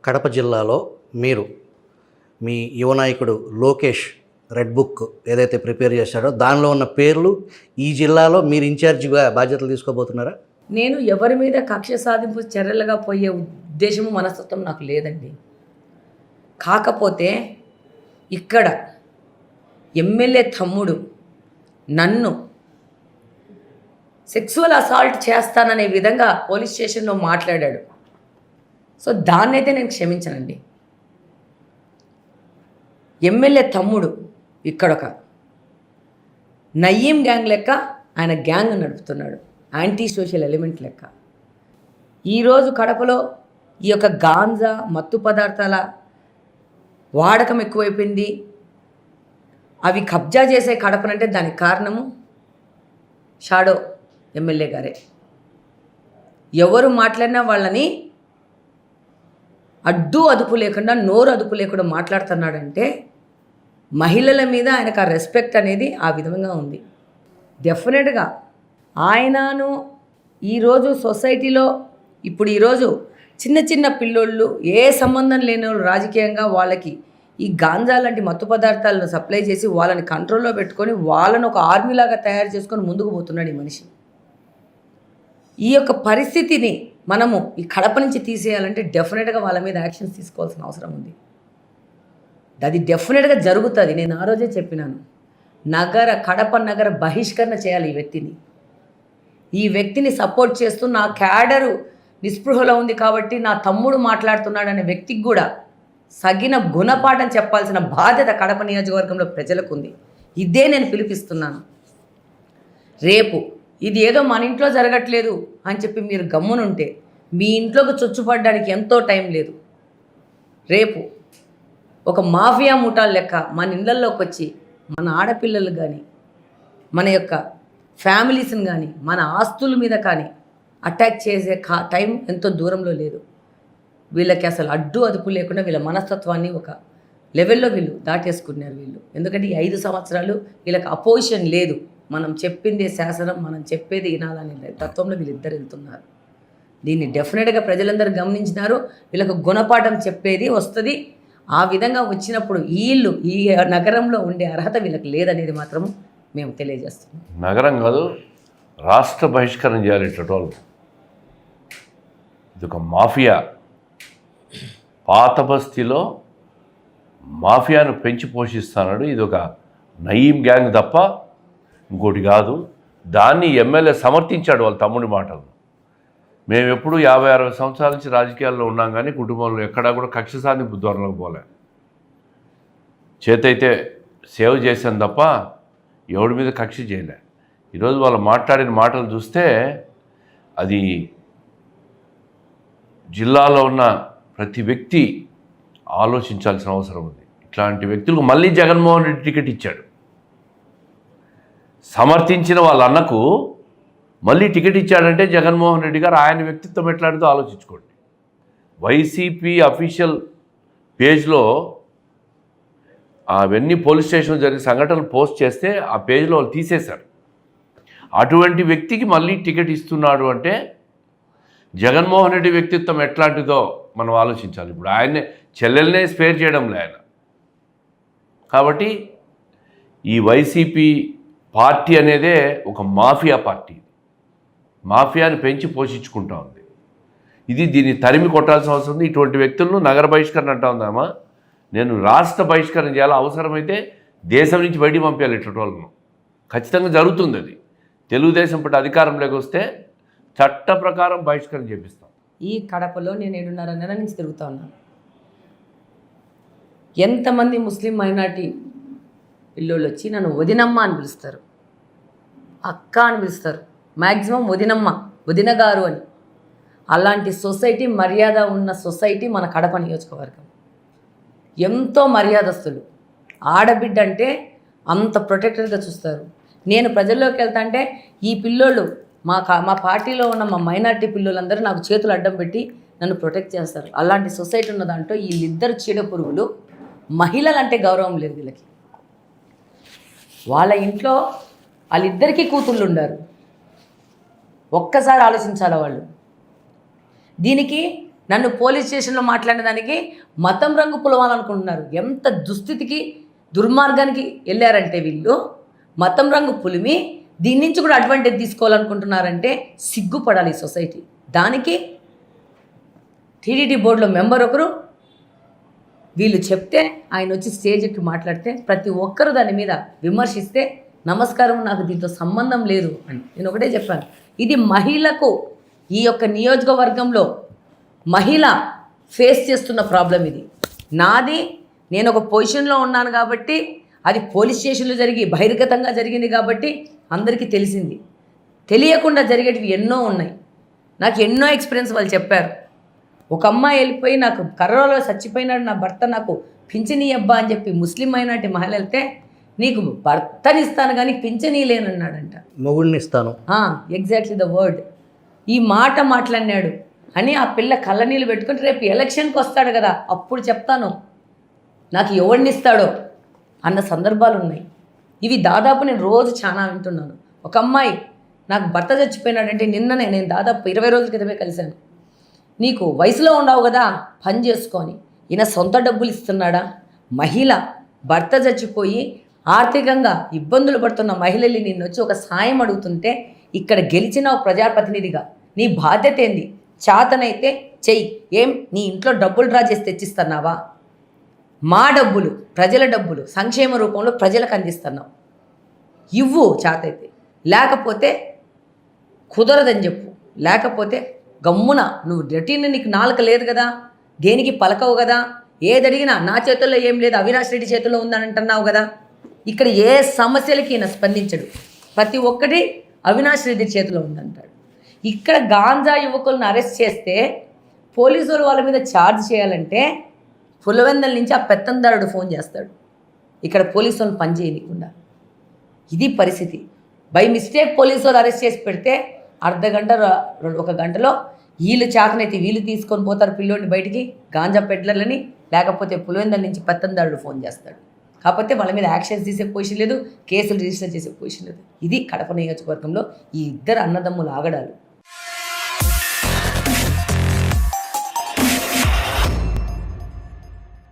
కడప జిల్లాలో మీరు మీ యువ నాయకుడు లోకేష్ రెడ్ బుక్ ఏదైతే ప్రిపేర్ చేశాడో దానిలో ఉన్న పేర్లు ఈ జిల్లాలో మీరు ఇన్ఛార్జిగా బాధ్యతలు తీసుకోబోతున్నారా? నేను ఎవరి మీద కక్ష సాధింపు చర్యలుగా పోయే ఉద్దేశము మనస్తత్వం నాకు లేదండి. కాకపోతే ఇక్కడ ఎమ్మెల్యే తమ్ముడు నన్ను సెక్సువల్ అసాల్ట్ చేస్తాననే విధంగా పోలీస్ స్టేషన్లో మాట్లాడాడు. సో దాన్నైతే నేను క్షమించనండి. ఎమ్మెల్యే తమ్ముడు ఇక్కడొక నయీం గ్యాంగ్ లెక్క ఆయన గ్యాంగ్ నడుపుతున్నాడు, యాంటీ సోషల్ ఎలిమెంట్ లెక్క. ఈరోజు కడపలో ఈ యొక్క గాంజా మత్తు పదార్థాల వాడకం ఎక్కువైపోయింది. అవి కబ్జా చేసే కడపనంటే దానికి కారణము షాడో ఎమ్మెల్యే గారే. ఎవరు మాట్లాడినా వాళ్ళని అడ్డు అదుపు లేకుండా, నోరు అదుపు లేకుండా మాట్లాడుతున్నాడంటే మహిళల మీద ఆయనకు ఆ రెస్పెక్ట్ అనేది ఆ విధంగా ఉంది. డెఫినెట్గా ఆయనను ఈరోజు సొసైటీలో ఈరోజు చిన్న చిన్న పిల్లోళ్ళు, ఏ సంబంధం లేని వాళ్ళు రాజకీయంగా వాళ్ళకి ఈ గాంజా లాంటి మత్తు పదార్థాలను సప్లై చేసి వాళ్ళని కంట్రోల్లో పెట్టుకొని వాళ్ళను ఒక ఆర్మీలాగా తయారు చేసుకొని ముందుకు పోతున్నాడు ఈ మనిషి. ఈ యొక్క పరిస్థితిని మనము ఈ కడప నుంచి తీసేయాలంటే డెఫినెట్గా వాళ్ళ మీద యాక్షన్స్ తీసుకోవాల్సిన అవసరం ఉంది. అది డెఫినెట్గా జరుగుతుంది. నేను ఆ రోజే చెప్పినాను, కడప నగర బహిష్కరణ చేయాలి ఈ వ్యక్తిని సపోర్ట్ చేస్తూ నా క్యాడరు నిస్పృహలో ఉంది కాబట్టి నా తమ్ముడు మాట్లాడుతున్నాడనే వ్యక్తికి కూడా సగిన గుణపాఠం చెప్పాల్సిన బాధ్యత కడప నియోజకవర్గంలో ప్రజలకు ఉంది. ఇదే నేను పిలిపిస్తున్నాను. రేపు ఇది ఏదో మన ఇంట్లో జరగట్లేదు అని చెప్పి మీరు గమ్మునుంటే మీ ఇంట్లోకి చొచ్చుపడడానికి ఎంతో టైం లేదు. రేపు ఒక మాఫియా ముఠాల లెక్క మన ఇళ్ళల్లోకి వచ్చి మన ఆడపిల్లలు కానీ, మన యొక్క ఫ్యామిలీస్ని కానీ, మన ఆస్తుల మీద కానీ అటాక్ చేసే టైం ఎంతో దూరంలో లేదు. వీళ్ళకి అసలు అడ్డు అదుపు లేకుండా వీళ్ళ మనస్తత్వాన్ని ఒక లెవెల్లో వీళ్ళు దాటేసుకున్నారు ఎందుకంటే ఈ 5 సంవత్సరాలు వీళ్ళకి అపోజిషన్ లేదు. మనం చెప్పిందే శాసనం, మనం చెప్పేది వినాలని తత్వంలో వీళ్ళిద్దరు వెళ్తున్నారు. దీన్ని డెఫినెట్గా ప్రజలందరూ గమనించినారు. వీళ్ళకు గుణపాఠం చెప్పేది వస్తుంది. ఆ విధంగా వచ్చినప్పుడు వీళ్ళు ఈ నగరంలో ఉండే అర్హత వీళ్ళకి లేదనేది మాత్రం మేము తెలియజేస్తున్నాం. నగరం కాదు, రాష్ట్ర బహిష్కరణ చేయాలి. వాళ్ళు ఇది ఒక మాఫియా, పాత బస్తీలో మాఫియాను పెంచి పోషిస్తున్నాడు. ఇది ఒక నయీం గ్యాంగ్ తప్ప ఇంకోటి కాదు. దాన్ని ఎమ్మెల్యే సమర్థించాడు వాళ్ళ తమ్ముడి మాటలు. మేము ఎప్పుడు 50-60 సంవత్సరాల నుంచి రాజకీయాల్లో ఉన్నాం, కానీ కుటుంబంలో ఎక్కడా కూడా కక్ష సాధింపు ధోరణిలోకి పోలే. చేతైతే సేవ్ చేశాను తప్ప ఎవడి మీద కక్ష చేయలే. ఈరోజు వాళ్ళు మాట్లాడిన మాటలు చూస్తే అది జిల్లాలో ఉన్న ప్రతి వ్యక్తి ఆలోచించాల్సిన అవసరం ఉంది. ఇట్లాంటి వ్యక్తులకు మళ్ళీ జగన్మోహన్ రెడ్డి టికెట్ ఇచ్చాడు. సమర్థించిన వాళ్ళ అన్నకు మళ్ళీ టికెట్ ఇచ్చాడంటే జగన్మోహన్ రెడ్డి గారు ఆయన వ్యక్తిత్వం ఎట్లాంటిదో ఆలోచించుకోండి. వైసీపీ అఫీషియల్ పేజ్లో అవన్నీ పోలీస్ స్టేషన్లో జరిగిన సంఘటనలు పోస్ట్ చేస్తే ఆ పేజ్లో వాళ్ళు తీసేశారు. అటువంటి వ్యక్తికి మళ్ళీ టికెట్ ఇస్తున్నాడు అంటే జగన్మోహన్ రెడ్డి వ్యక్తిత్వం ఎట్లాంటిదో మనం ఆలోచించాలి. ఇప్పుడు ఆయన్నే చెల్లెల్నే స్పేర్ చేయడంలే ఆయన. కాబట్టి ఈ వైసీపీ పార్టీ అనేదే ఒక మాఫియా పార్టీ. మాఫియాని పెంచి పోషించుకుంటా ఉంది. దీన్ని తరిమి కొట్టాల్సిన అవసరం ఉంది. ఇటువంటి వ్యక్తులను నగర బహిష్కరణ అంటా ఉందామా? నేను రాష్ట్ర బహిష్కరణ చేయాలి, అవసరమైతే దేశం నుంచి బయటికి పంపించాలి. ఇటువంటి వాళ్ళను ఖచ్చితంగా జరుగుతుంది. అది తెలుగుదేశం పట్టి అధికారంలోకి వస్తే చట్ట ప్రకారం బహిష్కరణ చేపిస్తాం. ఈ కడపలో నేను 7.5 నెలల నుంచి తిరుగుతూ ఉన్నాను. ఎంతమంది ముస్లిం మైనార్టీ పిల్లోళ్ళు వచ్చి నన్ను వదినమ్మ అని పిలుస్తారు, అక్క అని పిలుస్తారు, మ్యాక్సిమం వదినమ్మ, వదిన గారు అని. అలాంటి సొసైటీ, మర్యాద ఉన్న సొసైటీ మన కడప నియోజకవర్గం. ఎంతో మర్యాదస్తులు. ఆడబిడ్డ అంటే అంత ప్రొటెక్టెడ్గా చూస్తారు. నేను ప్రజల్లోకి వెళ్తా అంటే ఈ పిల్లోళ్ళు మా పార్టీలో ఉన్న మా మైనార్టీ పిల్లలందరూ నాకు చేతులు అడ్డం పెట్టి నన్ను ప్రొటెక్ట్ చేస్తారు. అలాంటి సొసైటీ ఉన్న దాంట్లో వీళ్ళిద్దరు చీడ పురుగులు. మహిళలంటే గౌరవం లేదు వీళ్ళకి. వాళ్ళ ఇంట్లో వాళ్ళిద్దరికీ కూతుళ్ళు ఉండారు. ఒక్కసారి ఆలోచించాలి వాళ్ళు. దీనికి నన్ను పోలీస్ స్టేషన్లో మాట్లాడిన దానికి మతం రంగు పులవాలనుకుంటున్నారు. ఎంత దుస్థితికి దుర్మార్గానికి వెళ్ళారంటే వీళ్ళు మతం రంగు పులిమి దీని నుంచి కూడా అడ్వాంటేజ్ తీసుకోవాలనుకుంటున్నారంటే సిగ్గుపడాలి ఈ సొసైటీ. దానికి టీడీటీ బోర్డులో మెంబర్ ఒకరు వీళ్ళు చెప్తే ఆయన వచ్చి స్టేజ్ ఎక్కి మాట్లాడితే ప్రతి ఒక్కరు దాని మీద విమర్శిస్తే నమస్కారం, నాకు దీంతో సంబంధం లేదు అని నేను ఒకటే చెప్పాను. ఇది మహిళకు ఈ యొక్క నియోజకవర్గంలో మహిళ ఫేస్ చేస్తున్న ప్రాబ్లం ఇది. నాది నేను ఒక పొజిషన్లో ఉన్నాను కాబట్టి అది పోలీస్ స్టేషన్లో జరిగి బహిర్గతంగా జరిగింది కాబట్టి అందరికీ తెలిసింది. తెలియకుండా జరిగేటివి ఎన్నో ఉన్నాయి. నాకు ఎన్నో ఎక్స్పీరియన్స్ వాళ్ళు చెప్పారు. ఒక అమ్మాయి వెళ్ళిపోయి నాకు కరోనాలో చచ్చిపోయినాడు నా భర్త, నాకు పింఛనీ అబ్బా అని చెప్పి ముస్లిం అయినట్టు మహిళ వెళ్తే నీకు భర్తనిస్తాను కానీ పింఛనీ లేనన్నాడంట. మొగుడిని ఇస్తాను, ఎగ్జాక్ట్లీ ద వర్డ్. ఈ మాట మాట్లాడినాడు అని ఆ పిల్ల కళ్ళనీళ్ళు పెట్టుకుంటే రేపు ఎలక్షన్కి వస్తాడు కదా అప్పుడు చెప్తాను నాకు ఎవరిని ఇస్తాడో అన్న సందర్భాలు ఉన్నాయి. ఇవి దాదాపు నేను రోజు చాలా వింటున్నాను. ఒక అమ్మాయి నాకు భర్త చచ్చిపోయినాడంటే నిన్ననే నేను దాదాపు 20 రోజుల క్రితమే కలిశాను. నీకు వయసులో ఉండవు కదా పని చేసుకొని ఈయన సొంత డబ్బులు ఇస్తున్నాడా? మహిళ భర్త చచ్చిపోయి ఆర్థికంగా ఇబ్బందులు పడుతున్న మహిళల్ని నిన్ను వచ్చి ఒక సాయం అడుగుతుంటే ఇక్కడ గెలిచిన ఒక ప్రజాప్రతినిధిగా నీ బాధ్యత ఏంది? చేతనైతే చెయ్యి. ఏం నీ ఇంట్లో డబ్బులు డ్రా చేసి తెచ్చిస్తున్నావా? మా డబ్బులు, ప్రజల డబ్బులు సంక్షేమ రూపంలో ప్రజలకు అందిస్తున్నావు, ఇవ్వు చేతైతే. లేకపోతే కుదరదని చెప్పు. లేకపోతే గమ్మున నువ్వు రొటీన్, నీకు నాలుక లేదు కదా, దేనికి పలకవు కదా, ఏదడిగినా నా చేతుల్లో ఏం లేదు అవినాష్ రెడ్డి చేతుల్లో ఉందని అంటున్నావు కదా. ఇక్కడ ఏ సమస్యలకి ఈయన స్పందించడు. ప్రతి ఒక్కటి అవినాష్ రెడ్డి చేతిలో ఉందంటాడు. ఇక్కడ గాంజా యువకులను అరెస్ట్ చేస్తే పోలీసులు వాళ్ళ మీద ఛార్జ్ చేయాలంటే పులివెందుల నుంచి ఆ పెత్తందారుడు ఫోన్ చేస్తాడు ఇక్కడ పోలీసు వాళ్ళు పని చేయకుండా. ఇది పరిస్థితి. బై మిస్టేక్ పోలీసు వాళ్ళు అరెస్ట్ చేసి పెడితే అర్ధగంట 1 గంటలో వీళ్ళు చేతనైతే వీళ్ళు తీసుకొని పోతారు పిల్లోడిని బయటికి, గాంజా పెడ్లర్లని. లేకపోతే పులివెందుల నుంచి పెత్తందారుడు ఫోన్ చేస్తాడు. కాకపోతే వాళ్ళ మీద యాక్షన్స్ తీసే పొజిషన్ లేదు, కేసులు రిజిస్టర్ చేసే పొజిషన్ లేదు. ఇది కడప నియోజకవర్గంలో ఈ ఇద్దరు అన్నదమ్ములు ఆగడాలు.